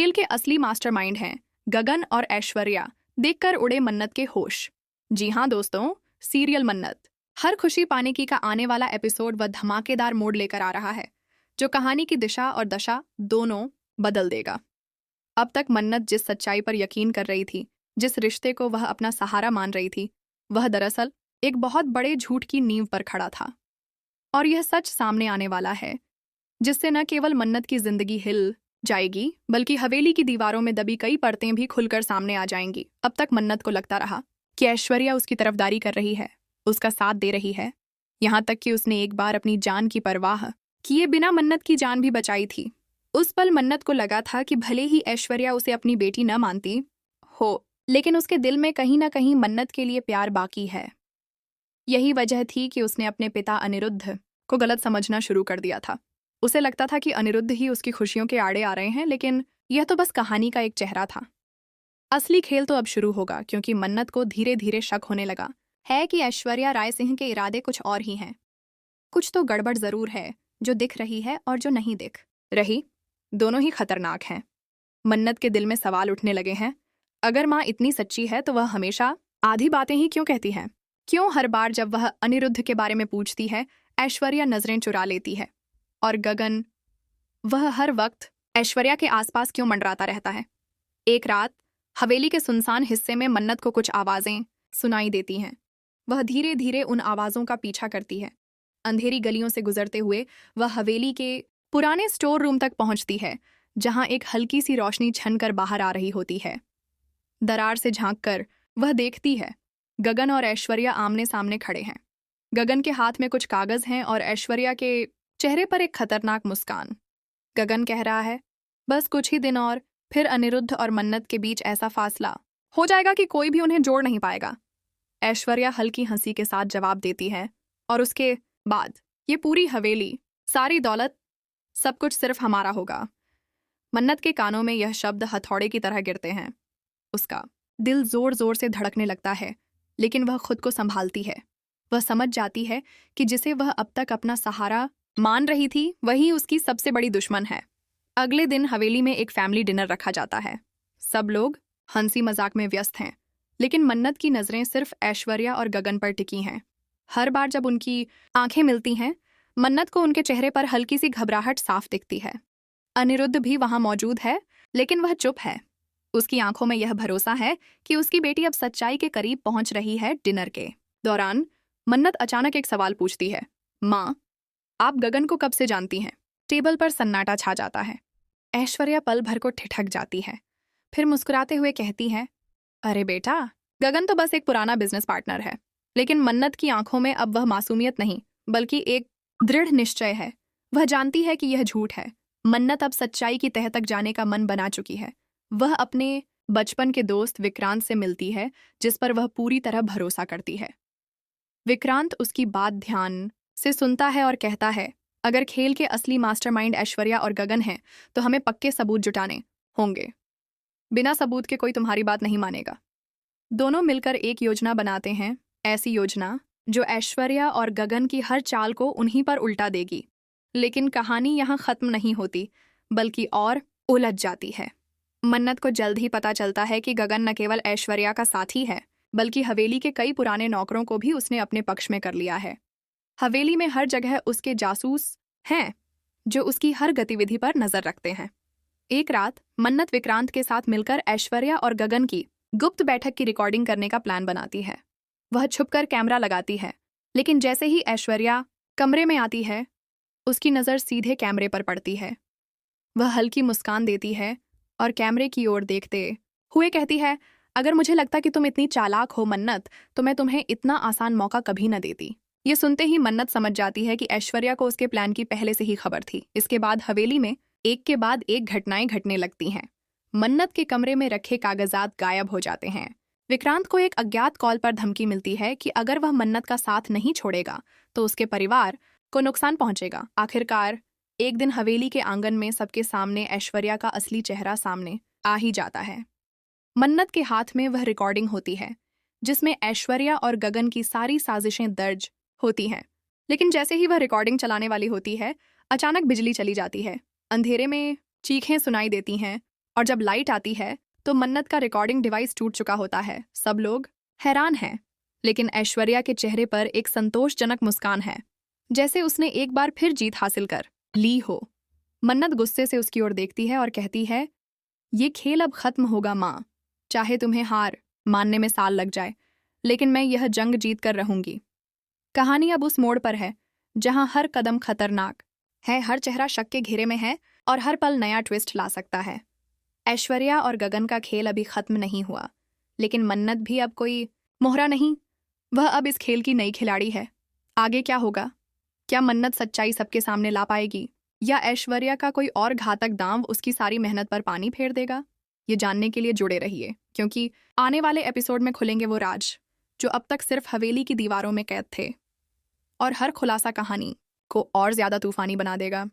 खेल के असली मास्टरमाइंड हैं गगन और ऐश्वर्या, देखकर उड़े मन्नत के होश। जी हाँ दोस्तों, सीरियल मन्नत हर खुशी पाने की का आने वाला एपिसोड व धमाकेदार मोड़ लेकर आ रहा है, जो कहानी की दिशा और दशा दोनों बदल देगा। अब तक मन्नत जिस सच्चाई पर यकीन कर रही थी, जिस रिश्ते को वह अपना सहारा मान रही थी, वह दरअसल एक बहुत बड़े झूठ की नींव पर खड़ा था। और यह सच सामने आने वाला है, जिससे न केवल मन्नत की जिंदगी हिल जाएगी, बल्कि हवेली की दीवारों में दबी कई परतें भी खुलकर सामने आ जाएंगी। अब तक मन्नत को लगता रहा कि ऐश्वर्या उसकी तरफदारी कर रही है, उसका साथ दे रही है, यहाँ तक कि उसने एक बार अपनी जान की परवाह किए बिना मन्नत की जान भी बचाई थी। उस पल मन्नत को लगा था कि भले ही ऐश्वर्या उसे अपनी बेटी न मानती हो, लेकिन उसके दिल में कहीं ना कहीं मन्नत के लिए प्यार बाकी है। यही वजह थी कि उसने अपने पिता अनिरुद्ध को गलत समझना शुरू कर दिया था। उसे लगता था कि अनिरुद्ध ही उसकी खुशियों के आड़े आ रहे हैं, लेकिन यह तो बस कहानी का एक चेहरा था। असली खेल तो अब शुरू होगा, क्योंकि मन्नत को धीरे धीरे शक होने लगा है कि ऐश्वर्या राय सिंह के इरादे कुछ और ही हैं। कुछ तो गड़बड़ जरूर है, जो दिख रही है और जो नहीं दिख रही, दोनों ही खतरनाक हैं। मन्नत के दिल में सवाल उठने लगे हैं, अगर माँ इतनी सच्ची है तो वह हमेशा आधी बातें ही क्यों कहती है? क्यों हर बार जब वह अनिरुद्ध के बारे में पूछती है, ऐश्वर्या नजरें चुरा लेती है? और गगन, वह हर वक्त ऐश्वर्या के आसपास क्यों मंडराता रहता है? एक रात हवेली के सुनसान हिस्से में मन्नत को कुछ आवाजें सुनाई देती हैं। वह धीरे धीरे उन आवाजों का पीछा करती है। अंधेरी गलियों से गुजरते हुए वह हवेली के पुराने स्टोर रूम तक पहुंचती है, जहां एक हल्की सी रोशनी छनकर बाहर आ रही होती है। दरार से झांककर वह देखती है, गगन और ऐश्वर्या आमने सामने खड़े हैं। गगन के हाथ में कुछ कागज हैं और ऐश्वर्या के चेहरे पर एक खतरनाक मुस्कान। गगन कह रहा है, बस कुछ ही दिन और फिर अनिरुद्ध और मन्नत के बीच ऐसा फासला हो जाएगा कि कोई भी उन्हें जोड़ नहीं पाएगा। ऐश्वर्या हल्की हंसी के साथ जवाब देती है, और उसके बाद ये पूरी हवेली, सारी दौलत, सब कुछ सिर्फ हमारा होगा। मन्नत के कानों में यह शब्द हथौड़े की तरह गिरते हैं। उसका दिल जोर जोर से धड़कने लगता है, लेकिन वह खुद को संभालती है। वह समझ जाती है कि जिसे वह अब तक अपना सहारा मान रही थी, वही उसकी सबसे बड़ी दुश्मन है। अगले दिन हवेली में एक फैमिली डिनर रखा जाता है। सब लोग हंसी मजाक में व्यस्त हैं, लेकिन मन्नत की नजरें सिर्फ ऐश्वर्या और गगन पर टिकी हैं। हर बार जब उनकी आंखें मिलती हैं, मन्नत को उनके चेहरे पर हल्की सी घबराहट साफ दिखती है। अनिरुद्ध भी वहां मौजूद है, लेकिन वह चुप है। उसकी आंखों में यह भरोसा है कि उसकी बेटी अब सच्चाई के करीब पहुंच रही है। डिनर के दौरान मन्नत अचानक एक सवाल पूछती है, माँ, आप गगन को कब से जानती हैं? टेबल पर सन्नाटा छा जाता है। ऐश्वर्या पल भर को ठिठक जाती है, फिर मुस्कुराते हुए कहती है, अरे बेटा, गगन तो बस एक पुराना बिजनेस पार्टनर है। लेकिन मन्नत की आंखों में अब वह मासूमियत नहीं, बल्कि एक दृढ़ निश्चय है। वह जानती है कि यह झूठ है। मन्नत अब सच्चाई की तह तक जाने का मन बना चुकी है। वह अपने बचपन के दोस्त विक्रांत से मिलती है, जिस पर वह पूरी तरह भरोसा करती है। विक्रांत उसकी बात ध्यान से सुनता है और कहता है, अगर खेल के असली मास्टरमाइंड ऐश्वर्या और गगन हैं, तो हमें पक्के सबूत जुटाने होंगे। बिना सबूत के कोई तुम्हारी बात नहीं मानेगा। दोनों मिलकर एक योजना बनाते हैं, ऐसी योजना जो ऐश्वर्या और गगन की हर चाल को उन्हीं पर उल्टा देगी। लेकिन कहानी यहाँ खत्म नहीं होती, बल्कि और उलझ जाती है। मन्नत को जल्द ही पता चलता है कि गगन न केवल ऐश्वर्या का साथी है, बल्कि हवेली के कई पुराने नौकरों को भी उसने अपने पक्ष में कर लिया है। हवेली में हर जगह उसके जासूस हैं, जो उसकी हर गतिविधि पर नजर रखते हैं। एक रात मन्नत विक्रांत के साथ मिलकर ऐश्वर्या और गगन की गुप्त बैठक की रिकॉर्डिंग करने का प्लान बनाती है। वह छुपकर कैमरा लगाती है, लेकिन जैसे ही ऐश्वर्या कमरे में आती है, उसकी नज़र सीधे कैमरे पर पड़ती है। वह हल्की मुस्कान देती है और कैमरे की ओर देखते हुए कहती है, अगर मुझे लगता कि तुम इतनी चालाक हो मन्नत, तो मैं तुम्हें इतना आसान मौका कभी न देती। ये सुनते ही मन्नत समझ जाती है कि ऐश्वर्या को उसके प्लान की पहले से ही खबर थी। इसके बाद हवेली में एक के बाद एक घटनाएं घटने लगती हैं। मन्नत के कमरे में रखे कागजात गायब हो जाते हैं। विक्रांत को एक अज्ञात कॉल पर धमकी मिलती है कि अगर वह मन्नत का साथ नहीं छोड़ेगा तो उसके परिवार को नुकसान पहुंचेगा। आखिरकार एक दिन हवेली के आंगन में सबके सामने ऐश्वर्या का असली चेहरा सामने आ ही जाता है। मन्नत के हाथ में वह रिकॉर्डिंग होती है, जिसमें ऐश्वर्या और गगन की सारी साजिशें दर्ज होती हैं। लेकिन जैसे ही वह रिकॉर्डिंग चलाने वाली होती है, अचानक बिजली चली जाती है। अंधेरे में चीखें सुनाई देती हैं और जब लाइट आती है तो मन्नत का रिकॉर्डिंग डिवाइस टूट चुका होता है। सब लोग हैरान हैं, लेकिन ऐश्वर्या के चेहरे पर एक संतोषजनक मुस्कान है, जैसे उसने एक बार फिर जीत हासिल कर ली हो। मन्नत गुस्से से उसकी ओर देखती है और कहती है, ये खेल अब खत्म होगा माँ, चाहे तुम्हें हार मानने में साल लग जाए, लेकिन मैं यह जंग जीत कर रहूंगी। कहानी अब उस मोड़ पर है जहां हर कदम खतरनाक है, हर चेहरा शक के घेरे में है और हर पल नया ट्विस्ट ला सकता है। ऐश्वर्या और गगन का खेल अभी खत्म नहीं हुआ, लेकिन मन्नत भी अब कोई मोहरा नहीं, वह अब इस खेल की नई खिलाड़ी है। आगे क्या होगा? क्या मन्नत सच्चाई सबके सामने ला पाएगी, या ऐश्वर्या का कोई और घातक दांव उसकी सारी मेहनत पर पानी फेर देगा? ये जानने के लिए जुड़े रहिए, क्योंकि आने वाले एपिसोड में खुलेंगे वो राज जो अब तक सिर्फ हवेली की दीवारों में कैद थे, और हर खुलासा कहानी को और ज्यादा तूफानी बना देगा।